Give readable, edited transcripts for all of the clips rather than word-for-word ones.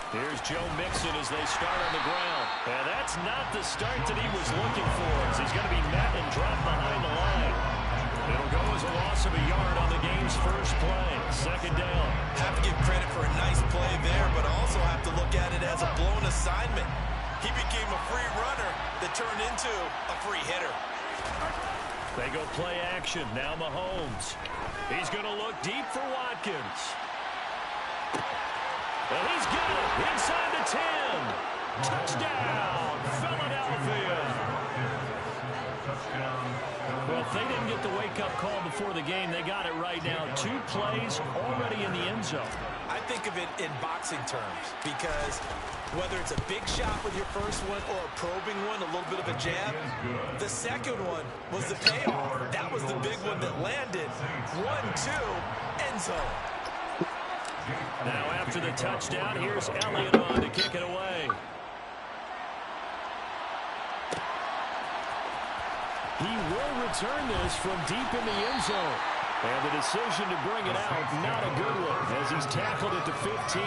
Here's Joe Mixon as they start on the ground. And that's not the start that he was looking for, as he's going to be met and dropped behind the line. It'll go as a loss of a yard on the game's first play. Second down. Have to give credit for a nice play there, but also have to look at it as a blown assignment. He became a free runner that turned into a free hitter. They go play action. Now Mahomes. He's going to look deep for Watkins. And he's got it inside the 10. Touchdown, Philadelphia. Well, if they didn't get the wake-up call before the game, they got it right now. 2 plays already in the end zone. I think of it in boxing terms because whether it's a big shot with your first one or a probing one, a little bit of a jab, the second one was the payoff. That was the big one that landed. 1-2, end zone. Now after the touchdown, here's Elliott on to kick it away. He will return this from deep in the end zone. And the decision to bring it out, not a good one, as he's tackled at the 15.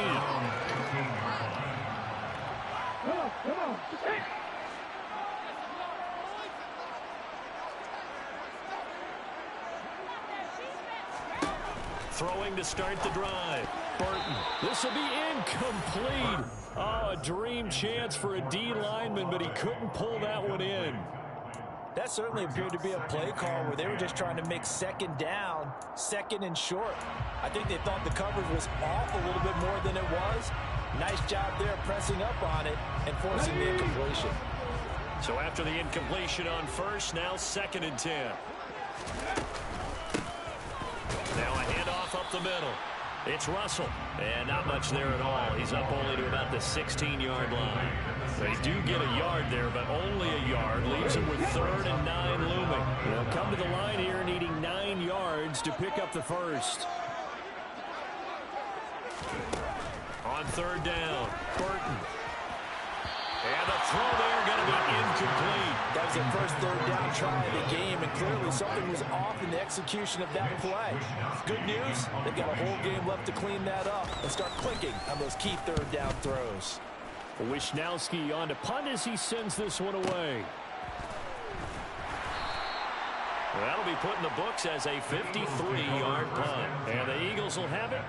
Throwing to start the drive. Burton. This will be incomplete. Oh, a dream chance for a D lineman, but he couldn't pull that one in. That certainly appeared to be a play call where they were just trying to make second down, second and short. I think they thought the coverage was off a little bit more than it was. Nice job there pressing up on it and forcing the incompletion. So after the incompletion on first, now 2nd and 10. Now a handoff up the middle. It's Russell, and not much there at all. He's up only to about the 16-yard line. They do get a yard there, but only a yard. Leaves him with 3rd and 9 looming. They'll come to the line here needing 9 yards to pick up the first. On 3rd down, Burton. And the throw there going to be incomplete. That was their first 3rd down try of the game, and clearly something was off in the execution of that play. Good news, they've got a whole game left to clean that up and start clicking on those key 3rd down throws. Wishnowski on to punt as he sends this one away. That'll be put in the books as a 53-yard punt. And the Eagles will have it.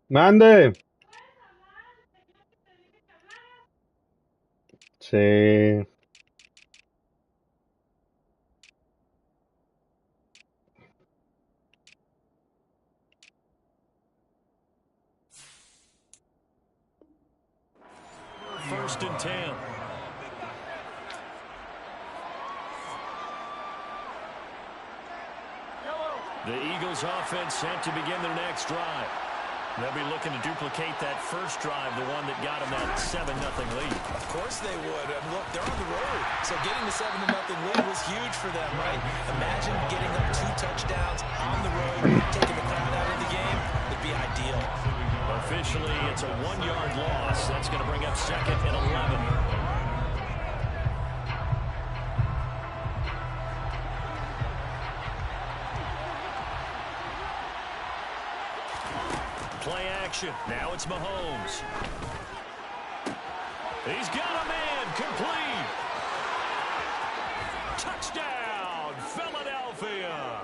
Mande. Sí. First and 10. The Eagles offense set to begin their next drive. They'll be looking to duplicate that first drive, the one that got them that 7-0 lead. Of course they would. And look, they're on the road. So getting the 7-0 lead was huge for them, right? Imagine getting up 2 touchdowns on the road, taking the crowd out of the game. It'd be ideal. Officially, it's a 1-yard loss. That's going to bring up 2nd and 11. Play action. Now it's Mahomes. He's got a man. Complete. Touchdown, Philadelphia.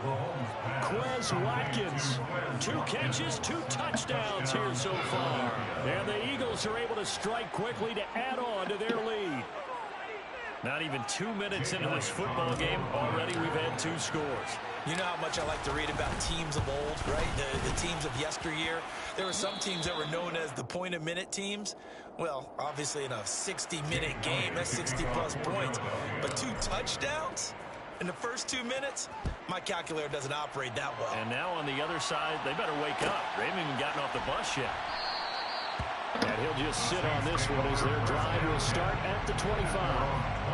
Watkins. 2 catches, 2 touchdowns here so far. And the Eagles are able to strike quickly to add on to their lead. Not even 2 minutes into this football game, already we've had 2 scores. You know how much I like to read about teams of old, right? The teams of yesteryear. There were some teams that were known as the point-a-minute teams. Well, obviously in a 60-minute game, that's 60-plus points. But 2 touchdowns in the first 2 minutes? My calculator doesn't operate that well. And now on the other side, they better wake up. They haven't even gotten off the bus yet. And he'll just sit on this one as their drive will start at the 25.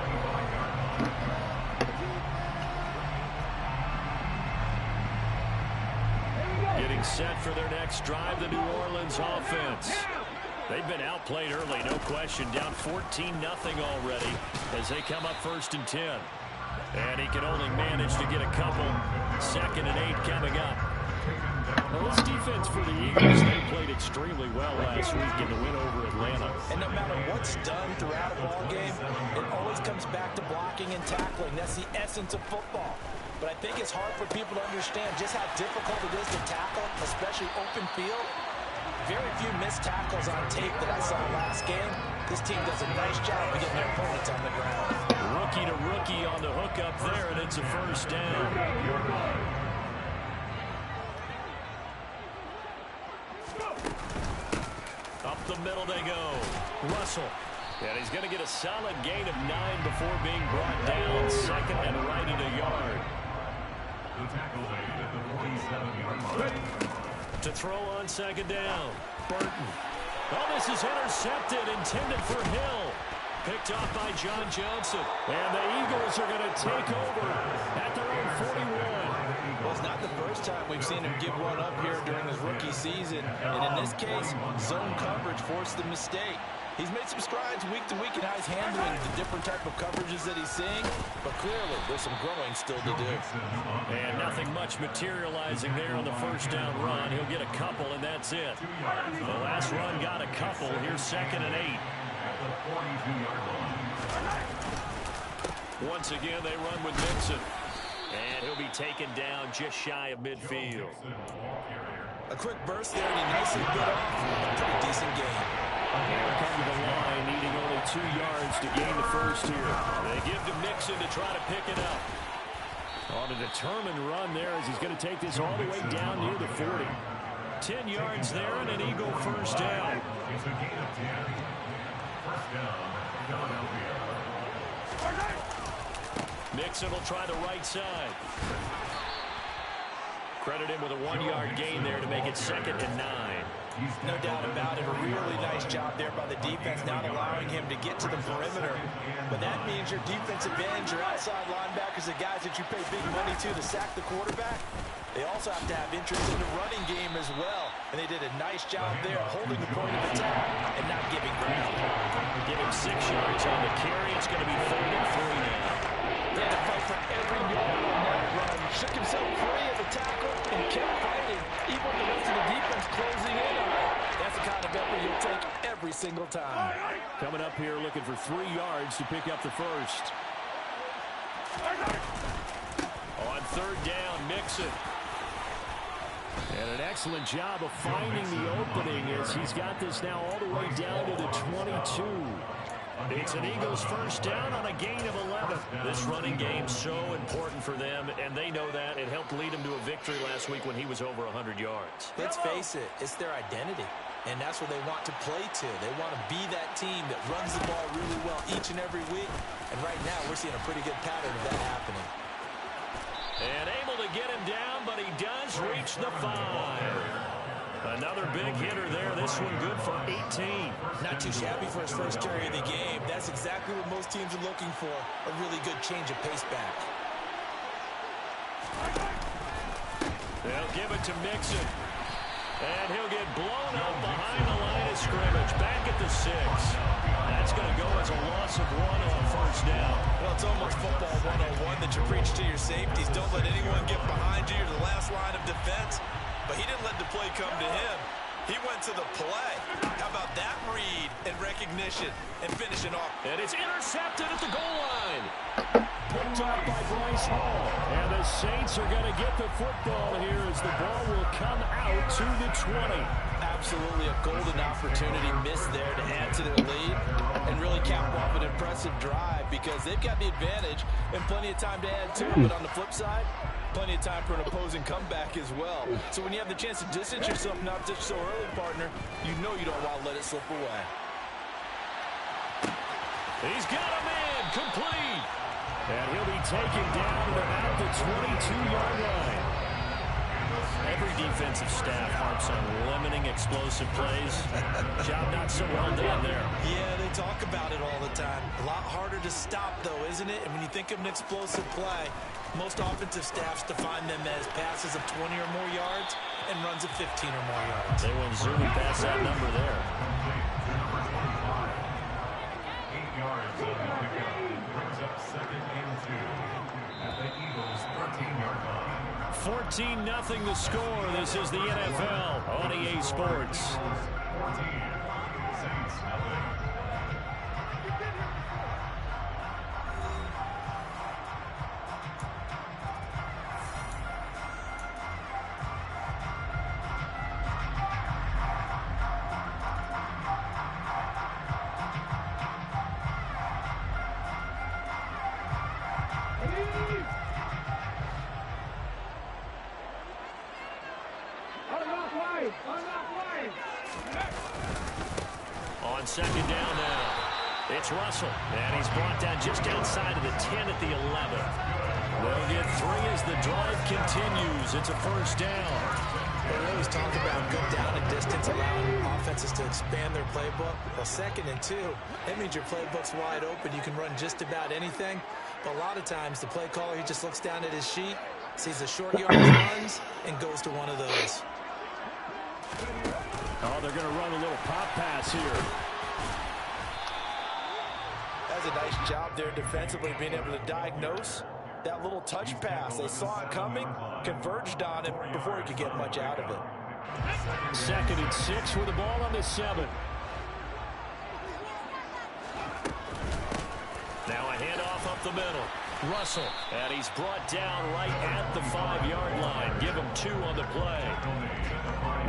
Getting set for their next drive, the New Orleans offense. They've been outplayed early, no question. Down 14-0 already as they come up 1st and 10. And he can only manage to get a couple. 2nd and 8 coming up. Well, this defense for the Eagles, they played extremely well last week in the win over Atlanta. And no matter what's done throughout a ball game, it always comes back to blocking and tackling. That's the essence of football. But I think it's hard for people to understand just how difficult it is to tackle, especially open field. Very few missed tackles on tape that I saw last game. This team does a nice job of getting their opponents on the ground. Rookie to rookie on the hook up there, and it's a 1st down. Up the middle they go. Russell. And he's going to get a solid gain of 9 before being brought down. 2nd and right at a yard. To throw on 2nd down. Burton. Oh, this is intercepted, intended for Hill. Picked off by John Johnson. And the Eagles are going to take over at their own 41. Well, it's not the first time we've seen him give one up here during his rookie season. And in this case, zone coverage forced the mistake. He's made some strides week to week in how he's handling the different type of coverages that he's seeing. But clearly, there's some growing still to do. And nothing much materializing there on the 1st down run. He'll get a couple, and that's it. The last run got a couple. Here's 2nd and 8. Once again, they run with Mixon. And he'll be taken down just shy of midfield. A quick burst there, and he nicely bit off a pretty decent game. Here come the line, needing only 2 yards to gain the 1st here. They give to Mixon to try to pick it up. On a determined run there as he's going to take this all the way down near the 40. 10 yards there and an Eagle 1st down. Mixon will try the right side. Credit him with a 1-yard gain there to make it 2nd and 9. No doubt about it. A really nice job there by the defense, not allowing him to get to the perimeter. But that means your defensive ends, your outside linebackers, the guys that you pay big money to sack the quarterback, they also have to have interest in the running game as well. And they did a nice job there holding the point of attack and not giving ground. Give him 6 yards on the carry. It's going to be 3rd and 3 now. He had to fight for every yard on that run. Shook himself free of the tackle and kept fighting, even with the rest of the defense closing in on him. That's the kind of effort you'll take every single time. Coming up here looking for 3 yards to pick up the 1st. On 3rd down, Mixon. And an excellent job of finding the opening as he's got this now all the way down to the 22. It's an Eagles 1st down on a gain of 11. This running game so important for them, and they know that. It helped lead them to a victory last week when he was over 100 yards. Let's face it, it's their identity, and that's what they want to play to. They want to be that team that runs the ball really well each and every week, and right now we're seeing a pretty good pattern of that happening. And able to get him down, but he does reach the 5. Another big hitter there. This one good for 18. Not too shabby for his first carry of the game. That's exactly what most teams are looking for. A really good change of pace back. They'll give it to Mixon. And he'll get blown up behind the line of scrimmage. Back at the 6. That's going to go as a loss of 1 on 1st down. Well, it's almost football 101 that you preach to your safeties. Don't let anyone get behind you. You're the last line of defense. But he didn't let the play come to him. He went to the play. How about that read and recognition and finishing off? And it's intercepted at the goal line. Picked up by Bryce Hall. And the Saints are going to get the football here as the ball will come out to the 20. Absolutely a golden opportunity missed there to add to their lead and really cap off an impressive drive because they've got the advantage and plenty of time to add to it. But on the flip side, plenty of time for an opposing comeback as well. So when you have the chance to distance yourself not just so early, partner, you know you don't want to let it slip away. He's got him in, complete. And he'll be taken down at about the 22-yard line. Every defensive staff harps on limiting explosive plays. Job not so well done there. Yeah, they talk about it all the time. A lot harder to stop, though, isn't it? And when you think of an explosive play, most offensive staffs define them as passes of 20 or more yards and runs of 15 or more yards. They went zooming past that number there. 8 yards on the pickup. Brings up 2nd and 2 at the Eagles' 13-yard line. 14-0 the score. This is the NFL on EA Sports. 14, Saints nothing. On 2nd down now, it's Russell, and he's brought down just outside of the 10 at the 11. They'll get 3 as the drive continues. It's a 1st down. We always talk about good down and distance, allowing offenses to expand their playbook. Well, 2nd and 2, that means your playbook's wide open. You can run just about anything. But a lot of times, the play caller, he just looks down at his sheet, sees the short yardage runs, and goes to one of those. Oh, they're going to run a little pop pass here. That's a nice job there defensively, being able to diagnose that little touch pass. They saw it coming, converged on it before he could get much out of it. 2nd and 6 with the ball on the 7. Now a handoff up the middle. Russell, and he's brought down right at the 5-yard line. Give him 2 on the play.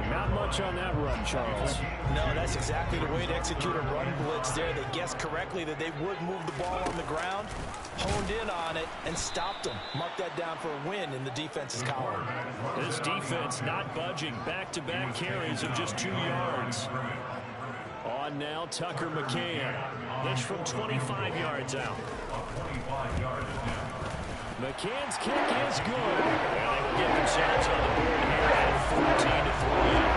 Not much on that run, Charles. No, that's exactly the way to execute a run blitz there. They guessed correctly that they would move the ball on the ground, honed in on it, and stopped them. Mark that down for a win in the defense's column. This defense not budging. Back-to-back carries of just 2 yards. On now, Tucker McCann. This from 25 yards out. 25 yards now. McCann's kick is good. And they will get themselves on the board here at 14-3.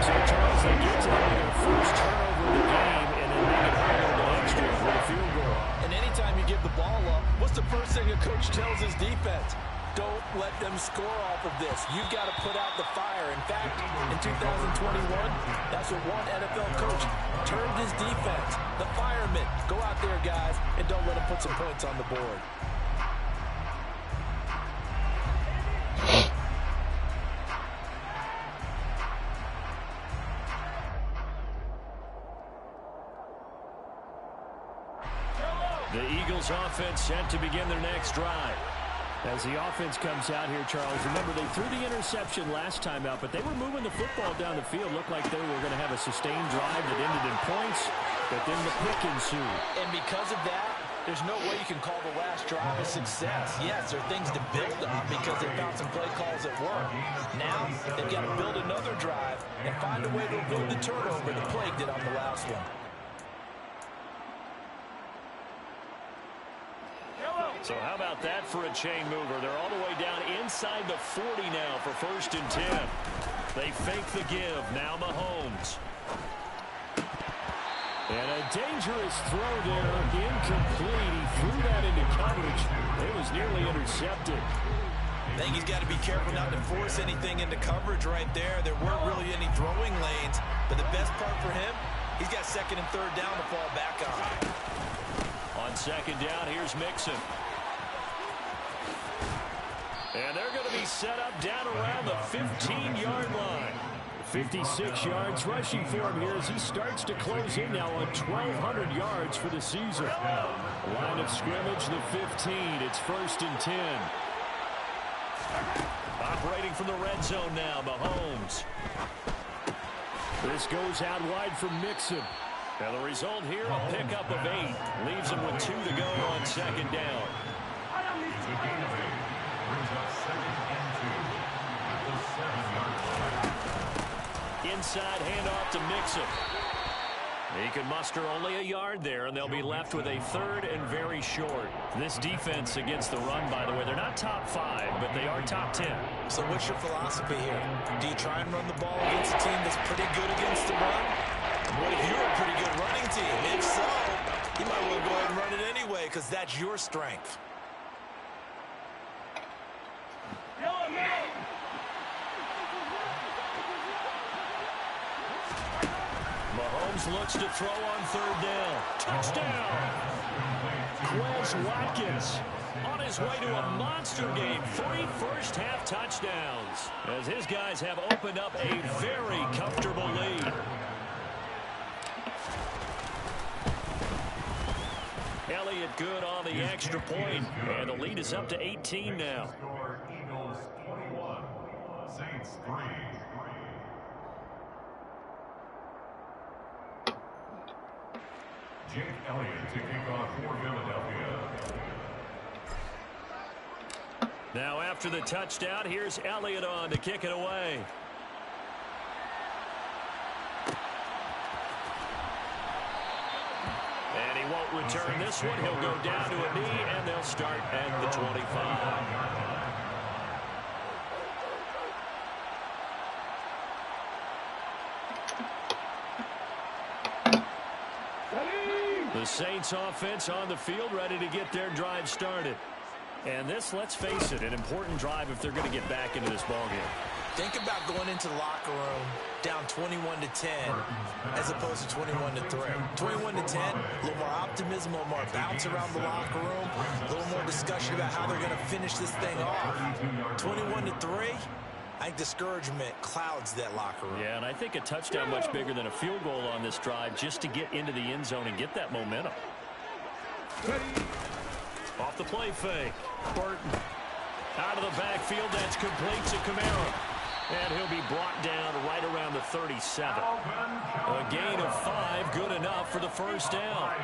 So, Charles, they get to their first turnover of the game, and then they get home into extra with a field goal. And anytime you give the ball up, what's the first thing a coach tells his defense? Don't let them score off of this. You've got to put out the fire. In fact, in 2021, that's what one NFL coach termed his defense. The firemen. Go out there, guys, and don't let them put some points on the board. The Eagles offense set to begin their next drive. As the offense comes out here, Charles, remember they threw the interception last time out, but they were moving the football down the field. Looked like they were going to have a sustained drive that ended in points, but then the pick ensued. And because of that, there's no way you can call the last drive a success. Yes, there are things to build on because they found some play calls that work. Now, they've got to build another drive and find a way to avoid the turnover the plague did on the last one. So how about that for a chain mover? They're all the way down inside the 40 now for 1st and 10. They fake the give. Now Mahomes. And a dangerous throw there. Incomplete. He threw that into coverage. It was nearly intercepted. I think he's got to be careful not to force anything into coverage right there. There weren't really any throwing lanes. But the best part for him, he's got 2nd and 3rd down to fall back on. On 2nd down, here's Mixon. And they're going to be set up down around the 15-yard line. 56 yards rushing for him here as he starts to close in now on 1,200 yards for the season. Line of scrimmage, the 15. It's 1st and 10. Operating from the red zone now, Mahomes. This goes out wide for Mixon. And the result here, a pickup of 8. Leaves him with 2 to go on second down. It's a gain of 8. Brings up 2nd and 2 at the 7-yard line. Inside handoff to Mixon. He can muster only a yard there, and they'll be left with a 3rd and very short. This defense against the run, by the way, they're not top 5, but they are top 10. So what's your philosophy here? Do you try and run the ball against a team that's pretty good against the run? What if you're a pretty good running team? If so, you might want to go ahead and run it anyway because that's your strength. Mahomes looks to throw on 3rd down. Touchdown! Quez Watkins on his way to a monster game. 3 first-half touchdowns as his guys have opened up a very comfortable lead. Elliott good on the extra point, and the lead is up to 18 now. Eagles 21, Saints 3. Jake Elliott to kick off for Philadelphia. Now after the touchdown, here's Elliott on to kick it away. And he won't return this one. He'll go down to a knee, and they'll start at the 25. The Saints offense on the field, ready to get their drive started. And this, let's face it, an important drive if they're going to get back into this ballgame. Think about going into the locker room down 21-10 as opposed to 21-3. 21-10, a little more optimism, a little more bounce around the locker room, a little more discussion about how they're going to finish this thing off. 21-3, I think discouragement clouds that locker room. Yeah, and I think a touchdown much bigger than a field goal on this drive just to get into the end zone and get that momentum. Off the play fake. Burton. Out of the backfield, that's complete to Kamara. And he'll be brought down right around the 37. A gain of 5, good enough for the first down.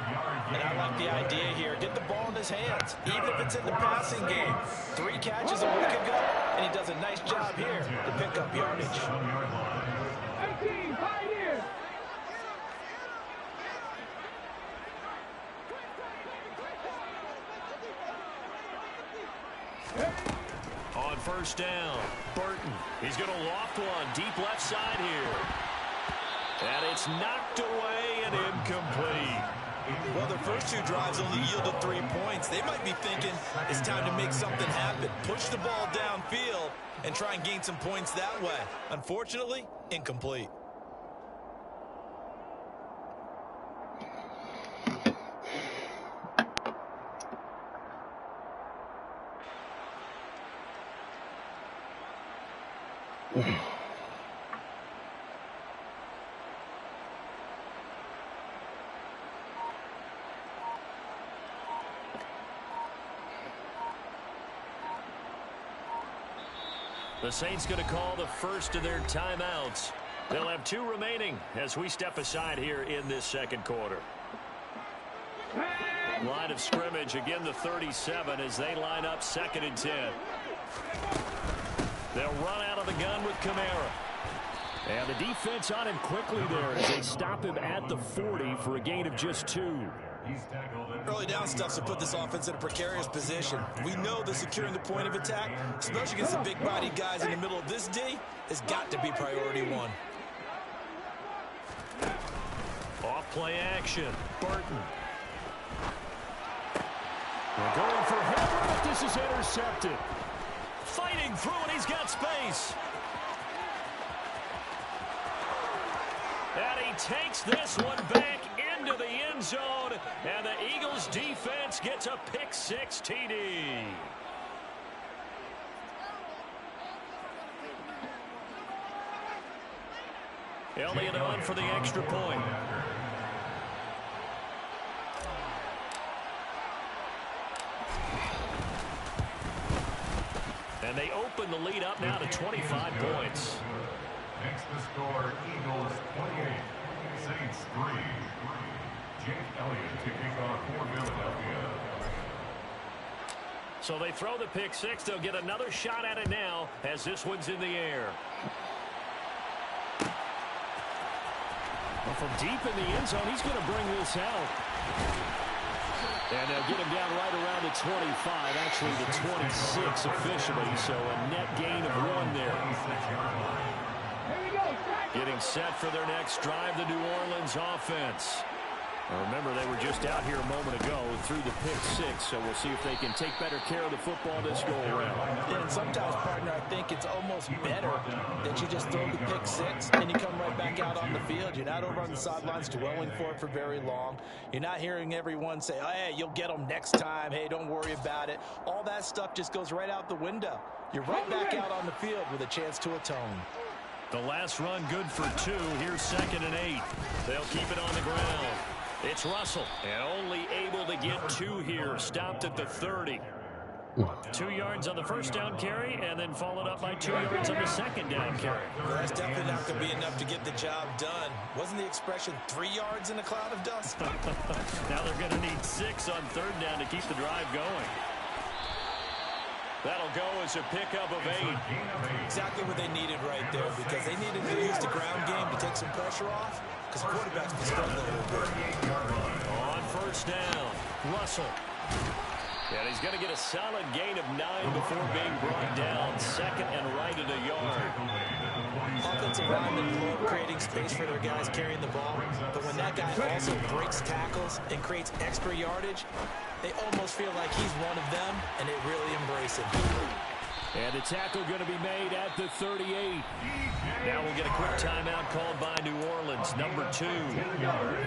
And I like the idea here. Get the ball in his hands, even if it's in the passing game. 3 catches a week ago, and he does a nice job here to pick up yardage. 18, 5 years. On first down, Burton. He's going to loft one deep left side here. And it's knocked away and incomplete. Well, their first 2 drives only yielded 3 points. They might be thinking it's time to make something happen. Push the ball downfield and try and gain some points that way. Unfortunately, incomplete. The Saints going to call the first of their timeouts. They'll have 2 remaining as we step aside here in this second quarter. Line of scrimmage, again the 37 as they line up 2nd and 10. They'll run out of the gun with Kamara. And the defense on him quickly there as they stop him at the 40 for a gain of just 2. Early down stuff to put this offense in a precarious position. We know that securing the point of attack, especially against the big-bodied guys in the middle of this D, has got to be priority 1. Off play action. Burton. They're going for Herbert, but this is intercepted. Fighting through, and he's got space. And he takes this one back into the end zone, and the Eagles defense gets a pick-6 TD. Elliott on for the extra point. And they open the lead up now to 25 points. Next to score, Eagles 28, Saints 3. Jake Elliott to kick off for Philadelphia. So they throw the pick six. They'll get another shot at it now as this one's in the air. Well, from deep in the end zone, he's going to bring this out. And they'll get him down right around the 25, actually the 26 officially, so a net gain of 1 there. Getting set for their next drive, the New Orleans offense. Now remember, they were just out here a moment ago through the pick six, so we'll see if they can take better care of the football this go-around. Yeah, and sometimes, partner, I think it's almost better that you just throw the pick six and you come right back out on the field. You're not over on the sidelines dwelling for it for very long. You're not hearing everyone say, oh, hey, you'll get them next time. Hey, don't worry about it. All that stuff just goes right out the window. You're right back out on the field with a chance to atone. The last run good for 2. Here's 2nd and 8. They'll keep it on the ground. It's Russell, and only able to get 2 here. Stopped at the 30. 2 yards on the first down carry, and then followed up by 2 yards on the second down carry. Well, that's definitely not going to be enough to get the job done. Wasn't the expression 3 yards in a cloud of dust? Now they're going to need 6 on 3rd down to keep the drive going. That'll go as a pickup of 8. Exactly what they needed right there, because they needed to use the ground game to take some pressure off, because the quarterback's been struggling a little bit. On 1st down, Russell. And he's going to get a solid gain of 9 before being brought down. 2nd and right at a yard. Offensive linemen love creating space for their guys carrying the ball, but when that guy also breaks tackles and creates extra yardage, they almost feel like he's one of them, and they really embrace him. And the tackle going to be made at the 38. Now we'll get a quick timeout called by New Orleans, number 2.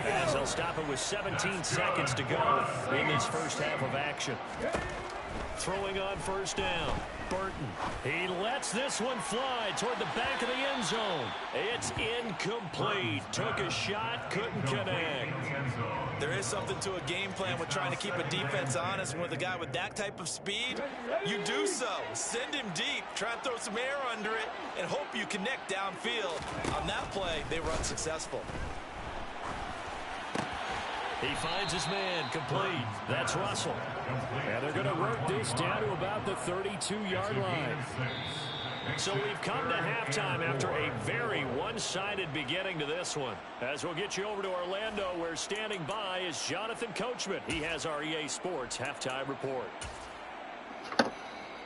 As they'll stop it with 17 seconds to go in this first half of action. Throwing on 1st down, Burton. He lets this one fly toward the back of the end zone. It's incomplete. Took a shot, couldn't connect. There is something to a game plan with trying to keep a defense honest. And with a guy with that type of speed, you do so. Send him deep, try and throw some air under it, and hope you connect downfield. On that play, they were unsuccessful. He finds his man, complete. That's Russell. And they're going to work this down to about the 32-yard line. So we've come to halftime after a very one-sided beginning to this one. As we'll get you over to Orlando, where standing by is Jonathan Coachman. He has our EA Sports halftime report.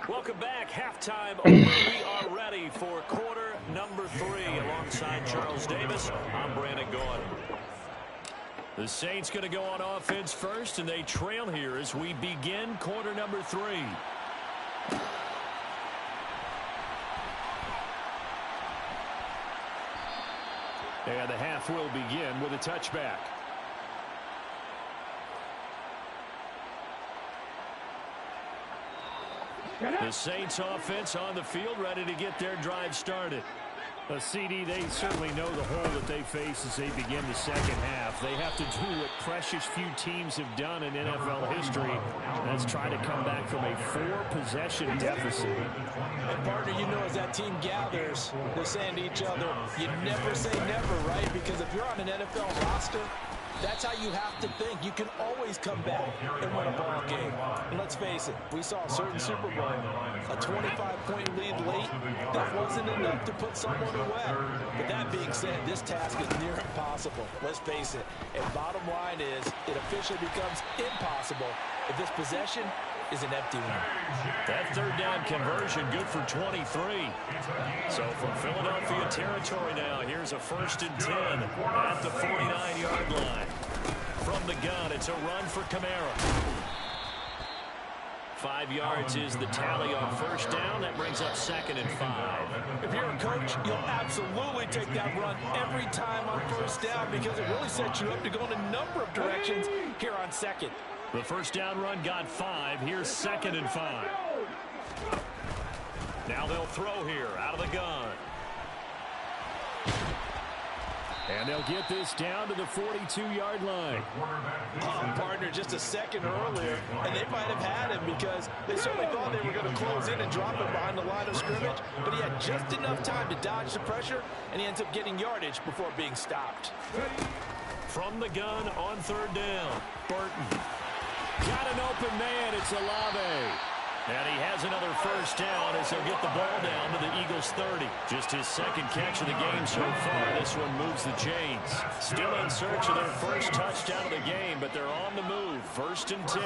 Welcome back. Halftime over. We are ready for quarter number 3. Alongside Charles Davis, I'm Brandon Gordon. The Saints going to go on offense first, and they trail here as we begin quarter number 3. And the half will begin with a touchback. The Saints offense on the field, ready to get their drive started. CD, they certainly know the hole that they face as they begin the second half. They have to do what precious few teams have done in NFL history. That's try to come back from a 4-possession deficit. And, partner, you know, as that team gathers, they're saying to each other, you never say never, right? Because if you're on an NFL roster, that's how you have to think. You can always come back and win a ball game. And let's face it, we saw a certain Super Bowl, a 25-point lead late. That wasn't enough to put someone away. But that being said, this task is near impossible. Let's face it. And bottom line is, it officially becomes impossible if this possession is an empty one. That 3rd down conversion good for 23. So from Philadelphia territory now, here's a 1st and 10 at the 49-yard line. From the gun, it's a run for Kamara. 5 yards is the tally on 1st down. That brings up 2nd and 5. If you're a coach, you'll absolutely take that run every time on 1st down because it really sets you up to go in a number of directions here on 2nd. The 1st down run got 5. Here's 2nd and 5. Now they'll throw here out of the gun. And they'll get this down to the 42-yard line. Oh, partner, just a second earlier, and they might have had him because they certainly thought they were going to close in and drop him behind the line of scrimmage, but he had just enough time to dodge the pressure, and he ends up getting yardage before being stopped. From the gun on third down, Burton. Got an open man, it's Olave. And he has another first down as he'll get the ball down to the Eagles' 30. Just his second catch of the game so far. This one moves the chains. Still in search of their first touchdown of the game, but they're on the move. 1st and 10.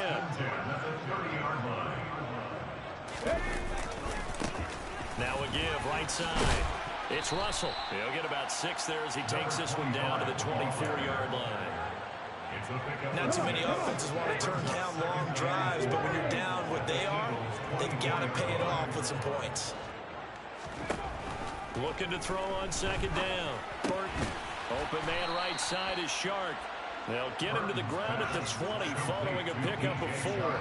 Now a give, right side. It's Russell. He'll get about 6 there as he takes this one down to the 24-yard line. Not too many offenses want to turn down long drives, but when you're down what they are, they've got to pay it off with some points. Looking to throw on 2nd down. Burton. Open man right side is Shark. They'll get him to the ground at the 20 following a pickup of 4.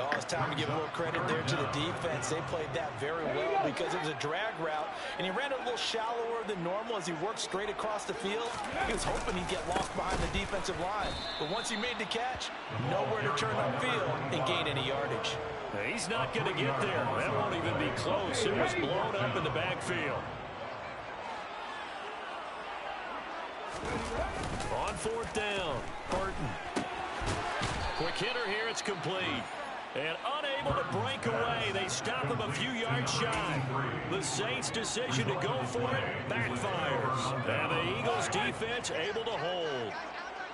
Oh, it's time to give a little credit there to the defense. They played that very well because it was a drag route, and he ran a little shallower than normal as he worked straight across the field. He was hoping he'd get lost behind the defensive line, but once he made the catch, nowhere to turn upfield and gain any yardage. He's not going to get there. That won't even be close. It was blown up in the backfield. On 4th down, Burton. Quick hitter here, it's complete. And unable to break away, they stop him a few yards shy. The Saints' decision to go for it backfires. And the Eagles' defense able to hold.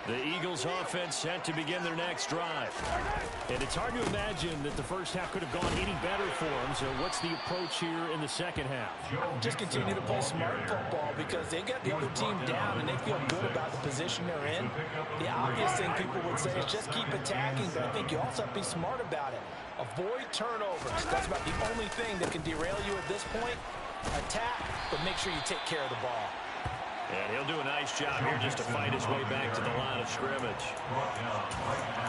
The Eagles' offense set to begin their next drive. And it's hard to imagine that the first half could have gone any better for them. So what's the approach here in the second half? Just continue to play smart football because they got the other team down and they feel good about the position they're in. The obvious thing people would say is just keep attacking, but I think you also have to be smart about it. Avoid turnovers. That's about the only thing that can derail you at this point. Attack, but make sure you take care of the ball. And he'll do a nice job here just to fight his way back to the line of scrimmage.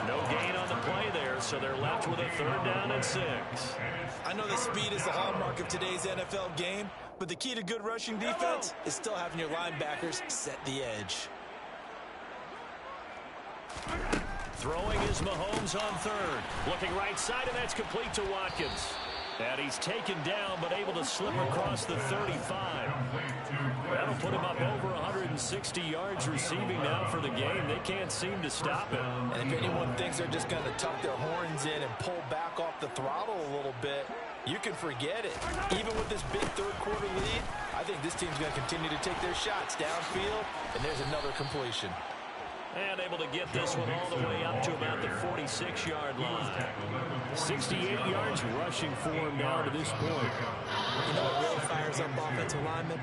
No gain on the play there, so they're left with a 3rd down and 6. I know that speed is the hallmark of today's NFL game, but the key to good rushing defense is still having your linebackers set the edge. Throwing is Mahomes on 3rd. Looking right side, and that's complete to Watkins. And he's taken down, but able to slip across the 35. That'll put him up over 160 yards receiving now for the game. They can't seem to stop it. And if anyone thinks they're just going to tuck their horns in and pull back off the throttle a little bit, you can forget it. Even with this big 3rd quarter lead, I think this team's going to continue to take their shots downfield, and there's another completion. And able to get this one all the way up to about the 46-yard line. 68 yards rushing for him now to this point. You know what really fires up offensive linemen?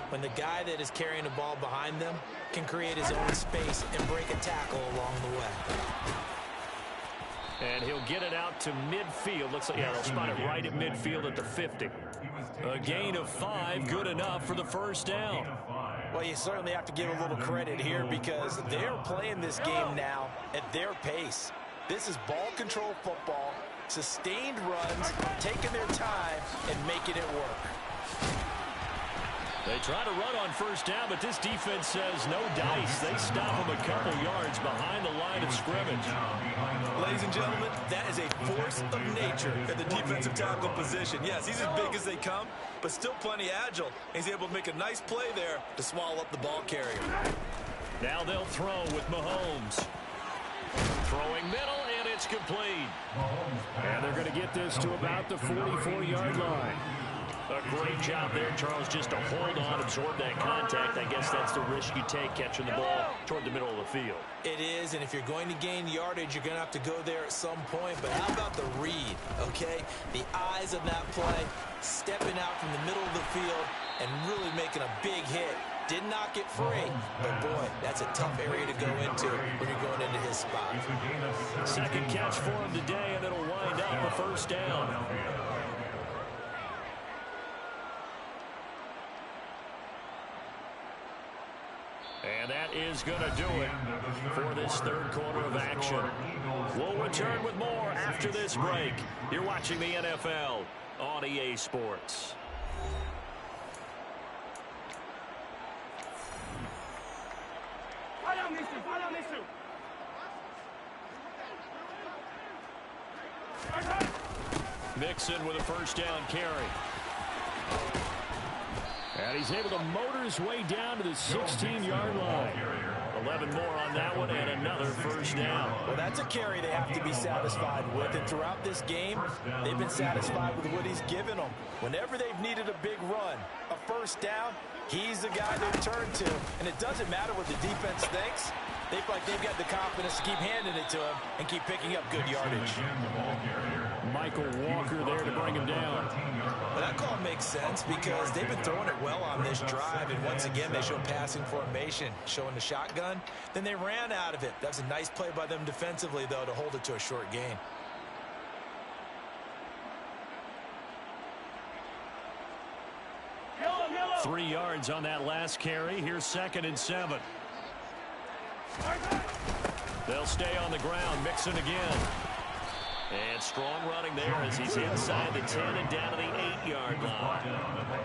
When the guy that is carrying the ball behind them can create his own space and break a tackle along the way. And he'll get it out to midfield. Looks like, yeah, they'll spot it right at midfield at the 50. A gain of 5, good enough for the 1st down. Well, you certainly have to give a little credit here because they're playing this game now at their pace. This is ball control football, sustained runs, taking their time, and making it work. They try to run on 1st down, but this defense says no dice. They stop him a couple yards behind the line of scrimmage. Ladies and gentlemen, that is a force of nature at the defensive tackle position. Yes, he's as big as they come, but still plenty agile. He's able to make a nice play there to swallow up the ball carrier. Now they'll throw with Mahomes. Throwing middle, and it's complete. And they're going to get this to about the 44-yard line. A great job there, Charles, just to hold on, absorb that contact. I guess that's the risk you take catching the ball toward the middle of the field. It is, and if you're going to gain yardage, you're going to have to go there at some point. But how about the read, okay? The eyes of that play, stepping out from the middle of the field and really making a big hit. Did not get free, but boy, that's a tough area to go into when you're going into his spot. Second catch for him today, and it'll wind up a 1st down. And that is going to do it for this 3rd quarter of action. We'll return with more after this break. You're watching the NFL on EA Sports. Mixon with a first down carry. And he's able to motor his way down to the 16-yard line. 11 more on that one and another first down. Well, that's a carry they have to be satisfied with. And throughout this game, they've been satisfied with what he's given them. Whenever they've needed a big run, a first down, he's the guy they turn to. And it doesn't matter what the defense thinks. They feel like they've got the confidence to keep handing it to him and keep picking up good yardage. Michael Walker there to bring him down. Well, that call makes sense because they've been throwing it well on this drive. And once again, they show passing formation, showing the shotgun. Then they ran out of it. That's a nice play by them defensively, though, to hold it to a short gain. Three yards on that last carry. Here's 2nd and 7. They'll stay on the ground. Mixon again. And strong running there as he's inside the 10 and down to the 8-yard line.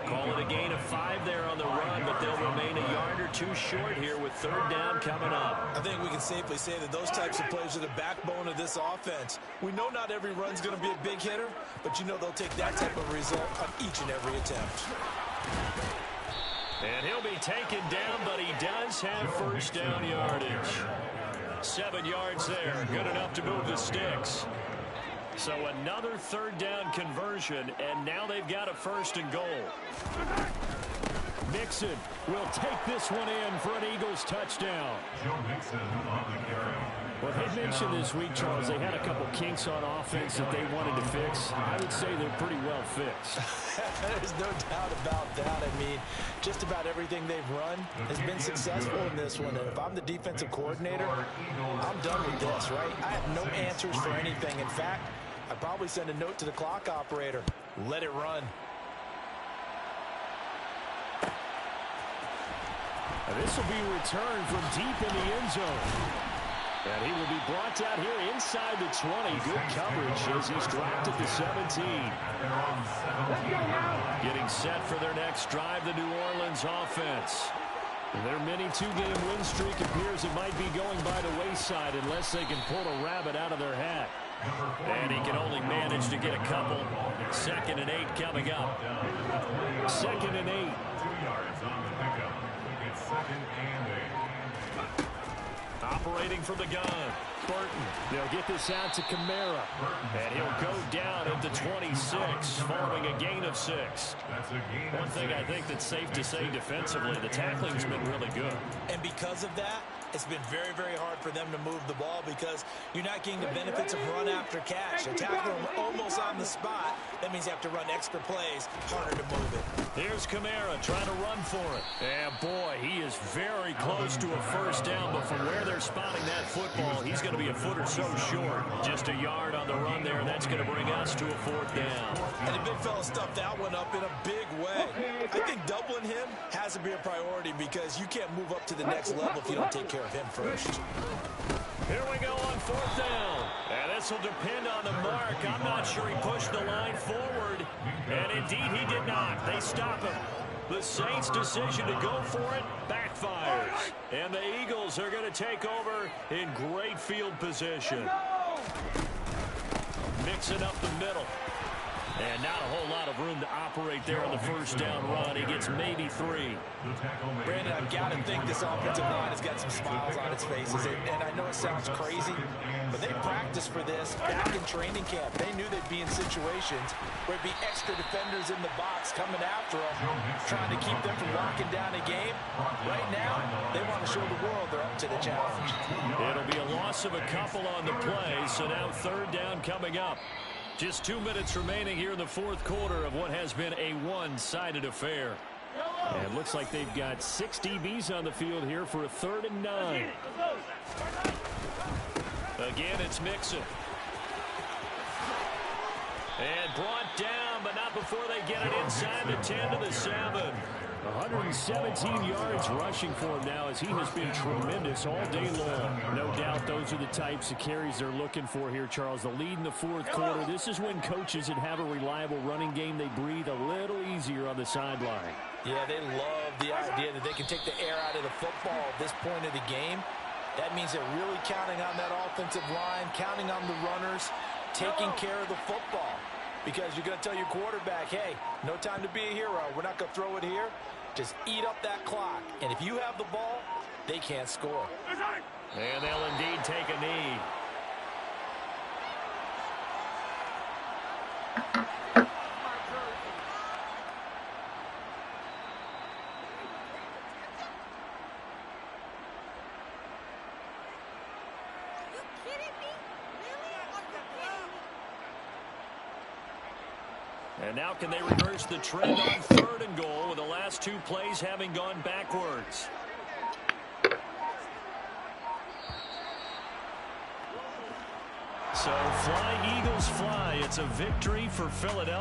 Call it a gain of 5 there on the run, but they'll remain a yard or two short here with 3rd down coming up. I think we can safely say that those types of plays are the backbone of this offense. We know not every run's going to be a big hitter, but you know they'll take that type of result on each and every attempt. And he'll be taken down, but he does have first down yardage. 7 yards there, good enough to move the sticks. So another 3rd down conversion, and now they've got a 1st and goal. Mixon will take this one in for an Eagles touchdown. Joe Mixon on the carry. Well, they mentioned this week, Charles, they had a couple kinks on offense that they wanted to fix. I would say they're pretty well fixed. There's no doubt about that. I mean, just about everything they've run has been successful in this one. And if I'm the defensive coordinator, I'm done with this, right? I have no answers for anything. In fact, I'd probably send a note to the clock operator. Let it run. This will be returned from deep in the end zone. And he will be brought down here inside the 20. Good coverage as he's dropped at the 17. Getting set for their next drive, the New Orleans offense. Their mini two-game win streak appears it might be going by the wayside unless they can pull a rabbit out of their hat. And he can only manage to get a couple. 2nd and 8 coming up. 2nd and 8. 2 yards on the pickup. It's 2nd and 8. Operating from the gun. Burton. They'll get this out to Kamara. And he'll go down at the 26, following a gain of 6. One thing I think that's safe to say defensively, the tackling's been really good. And because of that, it's been very, very hard for them to move the ball because you're not getting the benefits of run after catch. You're tackling them almost on the spot. That means you have to run extra plays, harder to move it. Here's Kamara trying to run for it. And boy, he is very close to a first down, but from where they're spotting that football, he's going to be a foot or so short. Just a yard on the run there, and that's going to bring us to a 4th down. And the big fella stuffed that one up in a big way. I think doubling him has to be a priority because you can't move up to the next level if you don't take care of him first. Here we go on 4th down. And this will depend on the mark. I'm not sure he pushed the line forward. And indeed he did not. They stop him. The Saints' decision to go for it backfires. And the Eagles are going to take over in great field position. Mixing up the middle. And not a whole lot of room to operate there on the first down run. He gets maybe 3. Brandon, I've got to think this offensive line has got some smiles on its faces. And I know it sounds crazy, but they practiced for this back in training camp. They knew they'd be in situations where it'd be extra defenders in the box coming after them, trying to keep them from locking down a game. Right now, they want to show the world they're up to the challenge. It'll be a loss of a couple on the play, so now 3rd down coming up. Just 2 minutes remaining here in the 4th quarter of what has been a one-sided affair. And it looks like they've got 6 DBs on the field here for a 3rd and 9. Again, it's Mixon. And brought down, but not before they get it inside the 10 to the 7. 117 yards rushing for him now as he has been tremendous all day long. No doubt those are the types of carries they're looking for here, Charles. The lead in the 4th quarter. This is when coaches that have a reliable running game, they breathe a little easier on the sideline. Yeah, they love the idea that they can take the air out of the football at this point of the game. That means they're really counting on that offensive line, counting on the runners, taking care of the football. Because you're going to tell your quarterback, hey, no time to be a hero. We're not going to throw it here. Just eat up that clock. And if you have the ball, they can't score. And they'll indeed take a knee. And now can they reverse the trend on 3rd and goal with the last 2 plays having gone backwards? So fly, Eagles fly. It's a victory for Philadelphia.